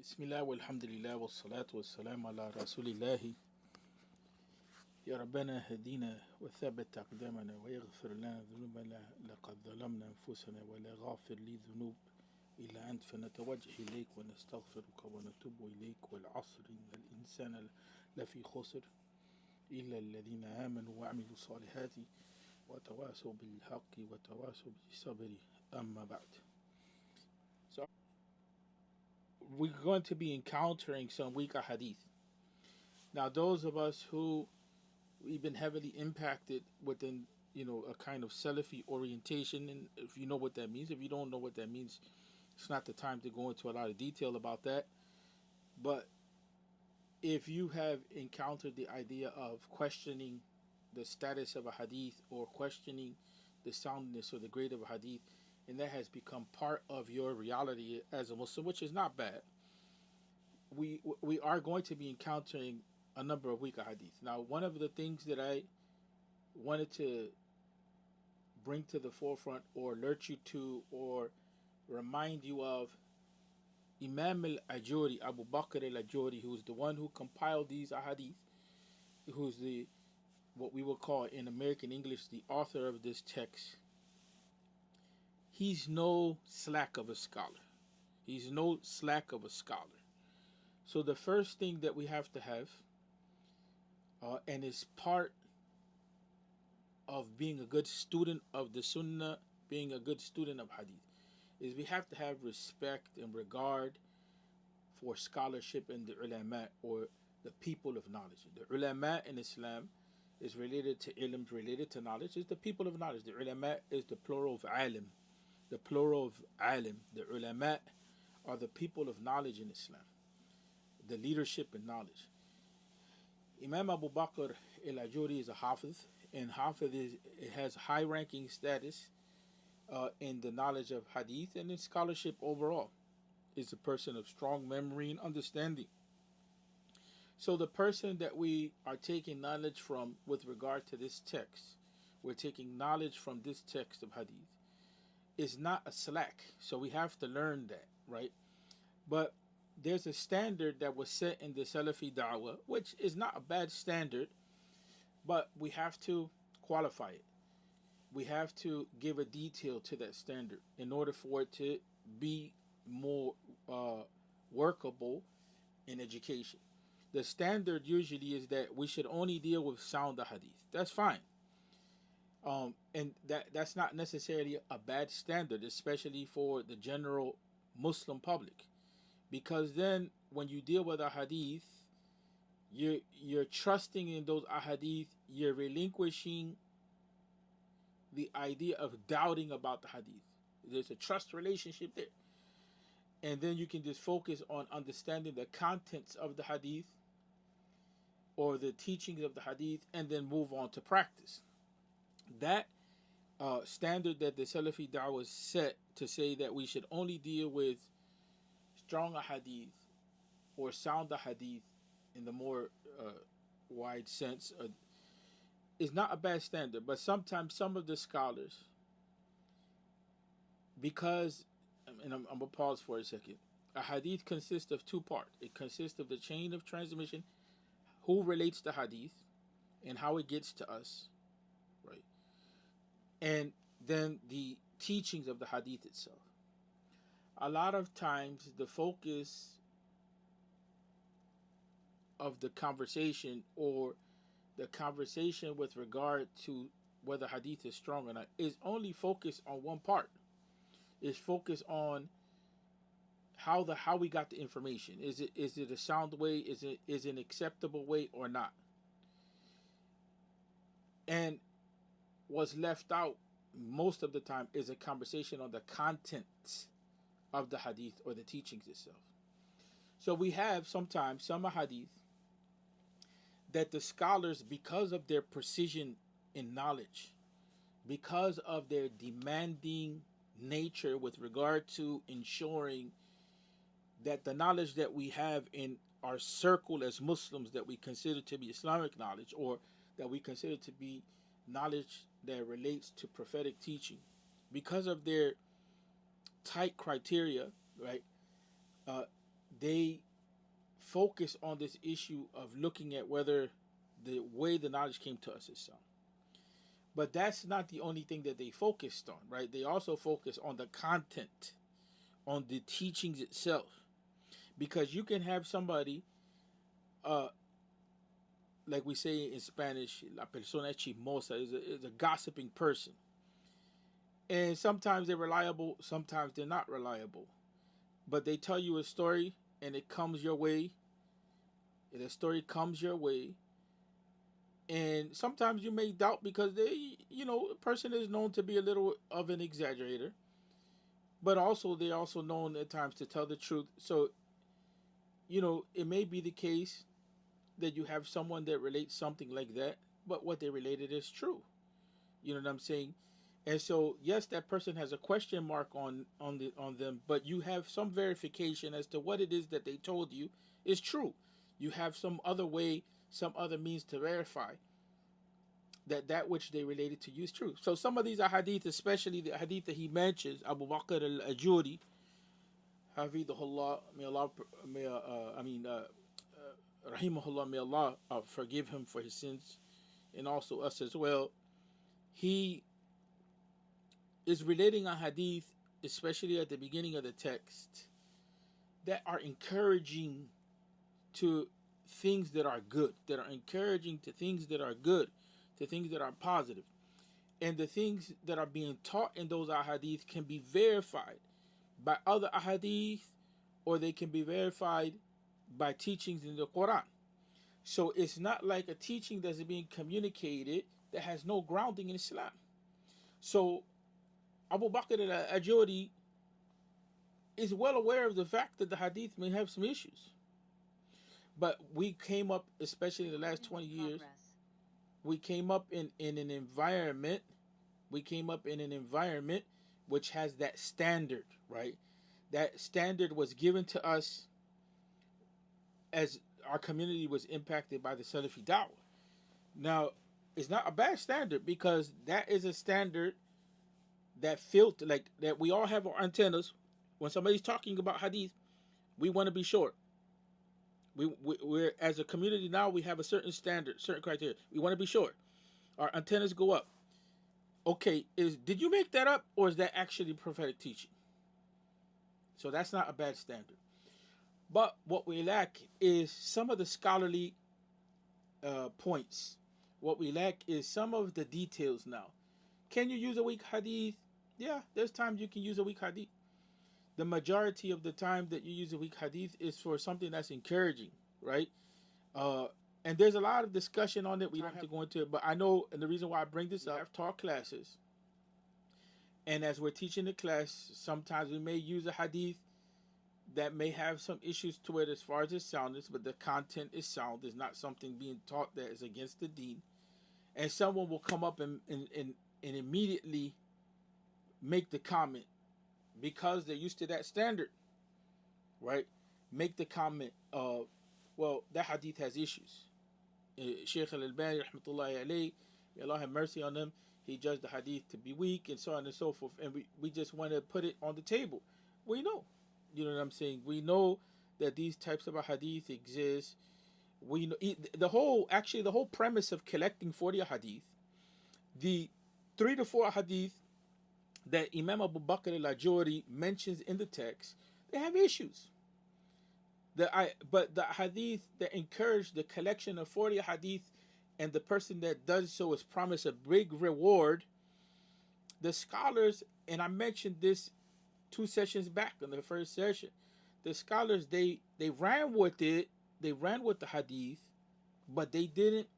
بسم الله والحمد لله والصلاة والسلام على رسول الله. يا ربنا هدينا وثبت أقدامنا ويغفر لنا ذنوبنا لقد ظلمنا أنفسنا ولا غافر لي ذنوب إلا أنت فنتوجه إليك ونستغفرك ونتوب إليك والعصر إن الإنسان لفي خسر إلا الذين آمنوا وعملوا الصالحات وتواصوا بالحق وتواصوا بالصبر. أما بعد. So we're going to be encountering some weak hadith. Now, those of us who we've been heavily impacted within, a kind of Salafi orientation, and if you know what that means, if you don't know what that means, it's not the time to go into a lot of detail about that. But if you have encountered the idea of questioning the status of a hadith or questioning the soundness or the grade of a hadith, and that has become part of your reality as a Muslim, which is not bad, we are going to be encountering a number of weak hadith. Now, one of the things that I wanted to bring to the forefront or alert you to or remind you of Imam al-Ajuri, Abu Bakr al-Ajuri, who's the one who compiled these ahadith, who's the what we would call in American English the author of this text. He's no slack of a scholar. He's no slack of a scholar. So the first thing that we have to have, and is part of being a good student of the Sunnah, being a good student of Hadith, is we have to have respect and regard for scholarship and the ulama, or the people of knowledge. The ulama in Islam is related to ilm, related to knowledge, is the people of knowledge. The ulama is the plural of alim. The plural of alim. The ulama are the people of knowledge in Islam, the leadership in knowledge. Imam Abu Bakr al-Ajuri is a hafiz, and hafiz it has high ranking status in the knowledge of hadith and in scholarship overall. Is a person of strong memory and understanding. So the person that we are taking knowledge from with regard to this text, we're taking knowledge from this text of hadith, is not a slack. So we have to learn that, right? But there's a standard that was set in the Salafi da'wah, which is not a bad standard, but we have to qualify it. We have to give a detail to that standard in order for it to be more workable in education. The standard usually is that we should only deal with sound hadith. That's fine. And that's not necessarily a bad standard, especially for the general Muslim public. Because then when you deal with a hadith, you're trusting in those ahadith, you're relinquishing the idea of doubting about the hadith. There's a trust relationship there. And then you can just focus on understanding the contents of the hadith or the teachings of the hadith and then move on to practice. That standard that the Salafi Da'wah set to say that we should only deal with strong hadith or sound hadith in the more wide sense is not a bad standard. But sometimes some of the scholars, because, and I'm going to pause for a second, a hadith consists of two parts. It consists of the chain of transmission, who relates the hadith, and how it gets to us, right? And then the teachings of the hadith itself. A lot of times the focus of the conversation, or the conversation with regard to whether hadith is strong or not, is only focused on one part. Is focused on how we got the information. Is it a sound way? Is it an acceptable way or not? And what's left out most of the time is a conversation on the contents of the hadith or the teachings itself. So we have sometimes some hadith that the scholars, because of their precision in knowledge, because of their demanding nature with regard to ensuring that the knowledge that we have in our circle as Muslims that we consider to be Islamic knowledge, or that we consider to be knowledge that relates to prophetic teaching, because of their tight criteria, right? they focus on this issue of looking at whether the way the knowledge came to us is sound. But that's not the only thing that they focused on, right? They also focus on the content, on the teachings itself. Because you can have somebody, uh, like we say in Spanish, la persona chismosa is a gossiping person. And sometimes they're reliable, sometimes they're not reliable. But they tell you a story and it comes your way, and the story comes your way. And sometimes you may doubt because a person is known to be a little of an exaggerator, but also they're also known at times to tell the truth. So, it may be the case that you have someone that relates something like that, but what they related is true. You know what I'm saying? And so, yes, that person has a question mark on them, but you have some verification as to what it is that they told you is true. You have some other way, some other means to verify that which they related to you is true. So some of these are hadith, especially the hadith that he mentions, Abu Bakr al-Ajuri, Hafidhullah, may Allah, Rahimahullah, may Allah forgive him for his sins, and also us as well. He is relating a hadith, especially at the beginning of the text, that are encouraging to things that are good, that are encouraging to things that are good, to things that are positive. And the things that are being taught in those ahadith can be verified by other ahadith, or they can be verified by teachings in the Quran. So it's not like a teaching that's being communicated that has no grounding in Islam. So Abu Bakr al-Ajuri is well aware of the fact that the hadith may have some issues. But we came up, especially in the last 20 years, we came up in an environment, which has that standard, right? That standard was given to us as our community was impacted by the Salafi Dawah. Now, it's not a bad standard, because that is a standard that filter, like that we all have our antennas. When somebody's talking about hadith, we want to be sure. We're as a community now, we have a certain standard, certain criteria. We want to be sure. Our antennas go up. Okay, did you make that up, or is that actually prophetic teaching? So that's not a bad standard. But what we lack is some of the scholarly points. What we lack is some of the details now. Can you use a weak hadith? Yeah, there's times you can use a weak hadith. The majority of the time that you use a weak hadith is for something that's encouraging, right? And there's a lot of discussion on it. We don't have to go into it, but I know, and the reason why I bring this up, I've taught classes, and as we're teaching the class, sometimes we may use a hadith that may have some issues to it as far as its soundness, but the content is sound. There's not something being taught that is against the deen. And someone will come up and immediately make the comment, because they're used to that standard, right? Make the comment of, well, that hadith has issues. Shaykh al-Albani, rahmatullahi alayhi, may Allah have mercy on him, he judged the hadith to be weak, and so on and so forth. And we just want to put it on the table. We know. You know what I'm saying? We know that these types of hadith exist. We know the whole premise of collecting 40 hadith, the 3 to 4 hadith that Imam Abu Bakr al-Ajuri mentions in the text, they have issues. But the hadith that encourage the collection of 40 hadith, and the person that does so is promised a big reward, the scholars, and I mentioned this 2 sessions back in the first session, the scholars, they ran with it, they ran with the hadith, but they didn't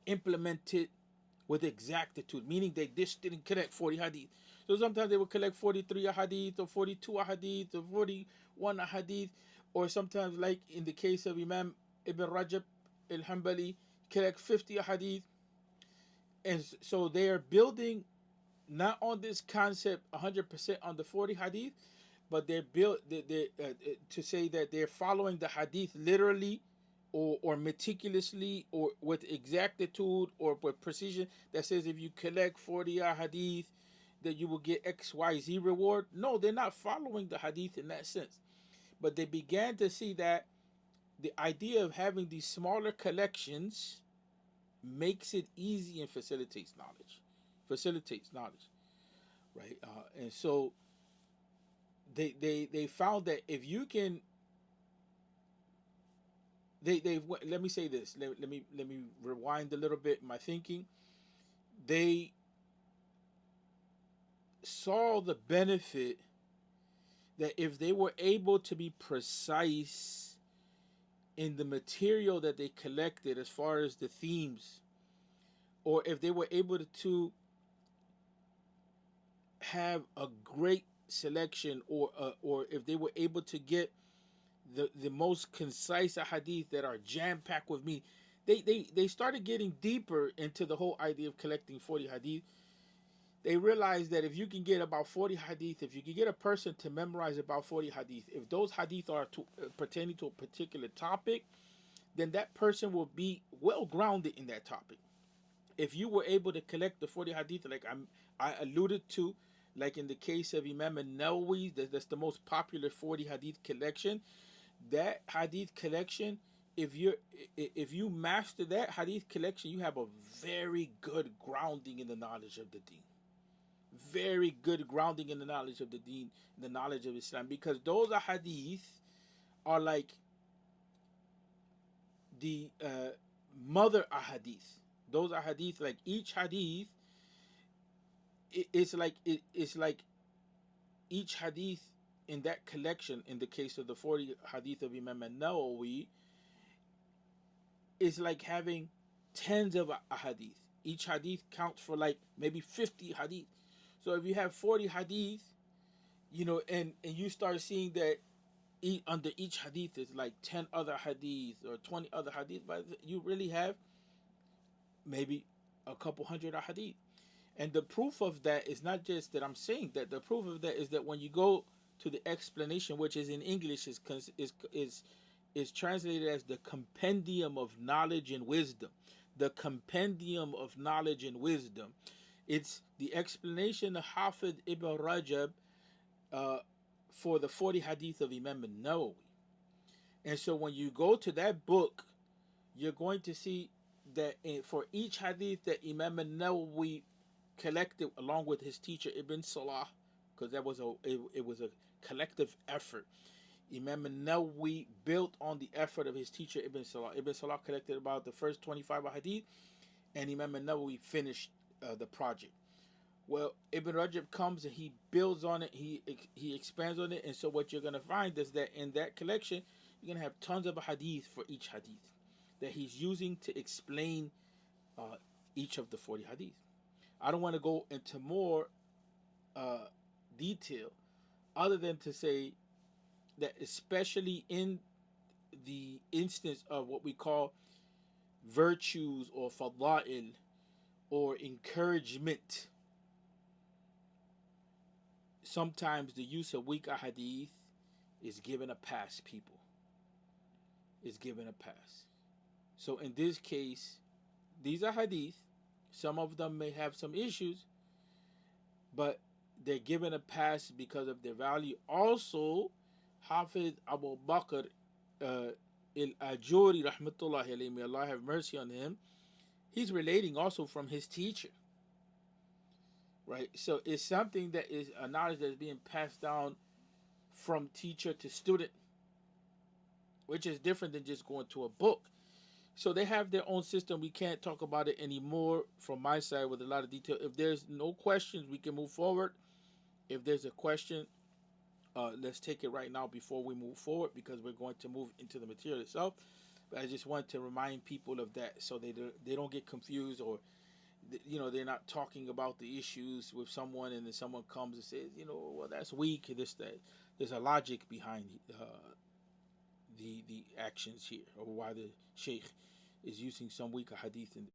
implement it with exactitude, meaning they just didn't collect 40 hadith. So sometimes they would collect 43 hadith, or 42 hadith, or 41 hadith, or sometimes, like in the case of Imam Ibn Rajab al-Hanbali, collect 50 hadith. And so they are building not on this concept 100% on the 40 hadith, but they're built to say that they're following the hadith literally, or meticulously, or with exactitude, or with precision, that says if you collect 40 hadith that you will get XYZ reward. No, they're not following the hadith in that sense. But they began to see that the idea of having these smaller collections makes it easy and facilitates knowledge. Facilitates knowledge, right? And so they found that if you can, they let me say this. Let me rewind a little bit in my thinking. They saw the benefit that if they were able to be precise in the material that they collected as far as the themes, or if they were able to have a great selection, or if they were able to get the most concise hadith that are jam packed with meaning, they started getting deeper into the whole idea of collecting 40 hadith. They realized that if you can get about 40 hadith, if you can get a person to memorize about 40 hadith, if those hadith are pertaining to a particular topic, then that person will be well grounded in that topic. If you were able to collect the 40 hadith, like I alluded to, like in the case of Imam al-Nawawi, that's the most popular 40 hadith collection. That hadith collection, if you master that hadith collection, you have a very good grounding in the knowledge of the deen. Very good grounding in the knowledge of the deen, the knowledge of Islam, because those hadith are like the mother ahadith. Those ahadith, like each hadith, it's like each hadith in that collection. In the case of the 40 hadith of Imam al-Nawawi, is like having tens of ahadith. Each hadith counts for like maybe 50 hadith. So if you have 40 hadith, and you start seeing that under each hadith is like 10 other hadith or 20 other hadith, but you really have maybe a couple hundred hadith. And the proof of that is not just that I'm saying that. The proof of that is that when you go to the explanation, which is in English, is translated as the compendium of knowledge and wisdom. The compendium of knowledge and wisdom. It's the explanation of Hafid ibn Rajab for the 40 hadith of Imam al-Nawawi. And so when you go to that book, you're going to see that for each hadith that Imam al-Nawawi collected along with his teacher Ibn Salah, because it was a collective effort. Imam al-Nawawi built on the effort of his teacher Ibn Salah. Ibn Salah collected about the first 25 hadith, and Imam al-Nawawi finished the project. Well, Ibn Rajab comes and he builds on it, he expands on it, and so what you're going to find is that in that collection, you're going to have tons of hadith for each hadith that he's using to explain each of the 40 hadith. I don't want to go into more detail other than to say that especially in the instance of what we call virtues or fada'il or encouragement, sometimes the use of weak hadith is given a pass, people. Is given a pass. So in this case, these are hadith. Some of them may have some issues, but they're given a pass because of their value. Also, Hafid Abu Bakr al-Ajuri, rahmatullahi alayhi, may Allah have mercy on him, he's relating also from his teacher. Right? So it's something that is a knowledge that is being passed down from teacher to student, which is different than just going to a book. So they have their own system. We can't talk about it anymore from my side with a lot of detail. If there's no questions, we can move forward. If there's a question, let's take it right now before we move forward, because we're going to move into the material itself. But I just want to remind people of that so they don't get confused, or they're not talking about the issues with someone and then someone comes and says, well, that's weak, this, that. There's a logic behind the actions here, or why the sheikh is using some weaker hadith in